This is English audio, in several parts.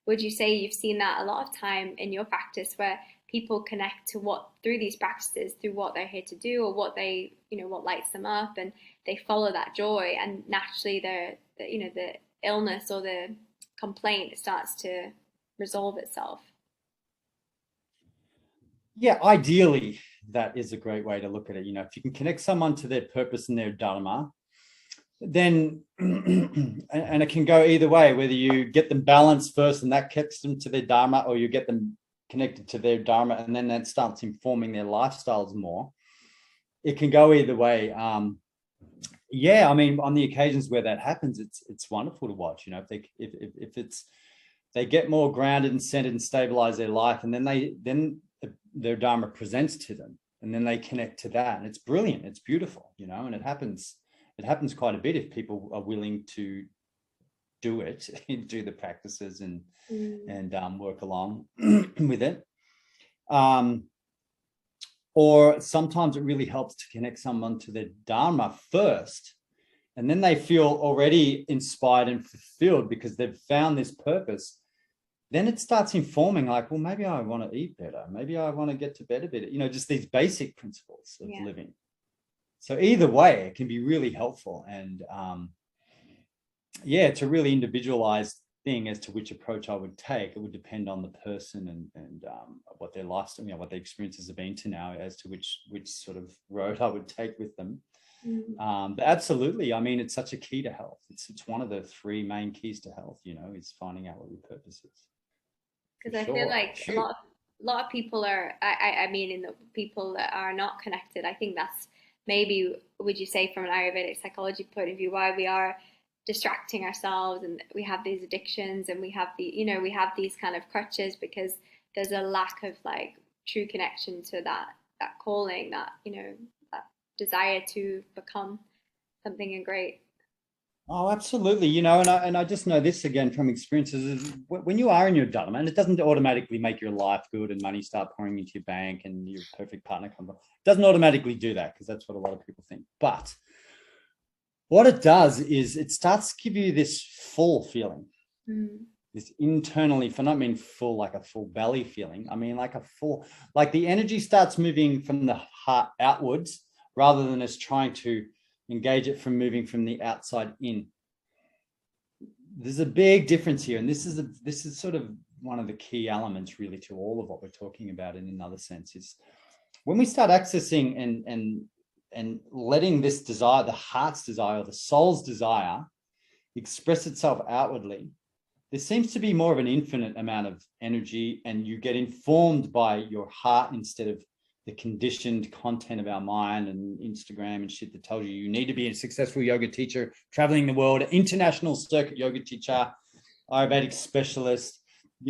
would you say you've seen that a lot of time in your practice where people connect to what through these practices, through what they're here to do or what they, what lights them up, and they follow that joy, and naturally the illness or the complaint starts to resolve itself. Yeah, ideally, that is a great way to look at it. If you can connect someone to their purpose and their dharma, then and it can go either way, whether you get them balanced first and that gets them to their dharma, or you get them connected to their dharma and then that starts informing their lifestyles more. It can go either way. Yeah, I mean, on the occasions where that happens, it's wonderful to watch. If it's they get more grounded and centered and stabilize their life, and then their dharma presents to them, and then they connect to that, and it's brilliant, it's beautiful, and it happens quite a bit if people are willing to do it, do the practices and work along with it. Or sometimes it really helps to connect someone to their dharma first, and then they feel already inspired and fulfilled because they've found this purpose. Then it starts informing, like, well, maybe I want to eat better. Maybe I want to get to bed a bit, just these basic principles of living. So either way, it can be really helpful. And it's a really individualized thing as to which approach I would take. It would depend on the person and what their lifestyle, what their experiences have been to now, as to which sort of road I would take with them. But absolutely, I mean, it's such a key to health. It's one of the three main keys to health, is finding out what your purpose is. Because I feel like a lot of people are, I mean, in the people that are not connected, I think that's maybe, would you say, from an Ayurvedic psychology point of view, why we are distracting ourselves, and we have these addictions, and we have we have these kind of crutches, because there's a lack of like true connection to that calling, that that desire to become something great. Oh, absolutely. And I just know this again from experiences, is when you are in your dharma, and it doesn't automatically make your life good and money start pouring into your bank and your perfect partner comes up. It doesn't automatically do that, because that's what a lot of people think. But what it does is it starts to give you this full feeling, this internally, for not mean full like a full belly feeling. I mean like a full, like the energy starts moving from the heart outwards rather than us trying to engage it from moving from the outside in. There's a big difference here, and this is sort of one of the key elements really to all of what we're talking about in another sense, is when we start accessing and letting this desire, the heart's desire, the soul's desire, express itself outwardly, there seems to be more of an infinite amount of energy, and you get informed by your heart instead of the conditioned content of our mind and Instagram and shit that tells you need to be a successful yoga teacher, traveling the world, international circuit yoga teacher, Ayurvedic specialist,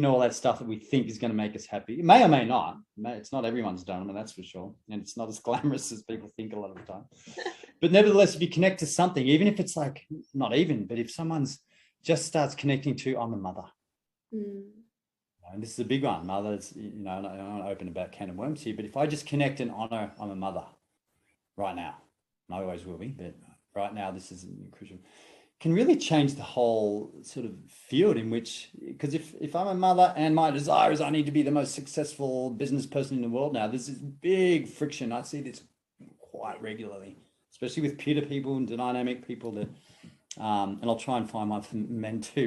all that stuff that we think is going to make us happy. It may or may not. It's not everyone's dharma, that's for sure. And it's not as glamorous as people think a lot of the time. But nevertheless, if you connect to something, even if it's like, not even, but if someone's just starts connecting to, I'm a mother. And this is a big one. Mothers, I don't want to open about can of worms here, but if I just connect and honor I'm a mother right now, and I always will be, but right now this is crucial, can really change the whole sort of field in which, because if I'm a mother and my desire is I need to be the most successful business person in the world now, there's this big friction. I see this quite regularly, especially with peer people and dynamic people that, and I'll try and find one for men too.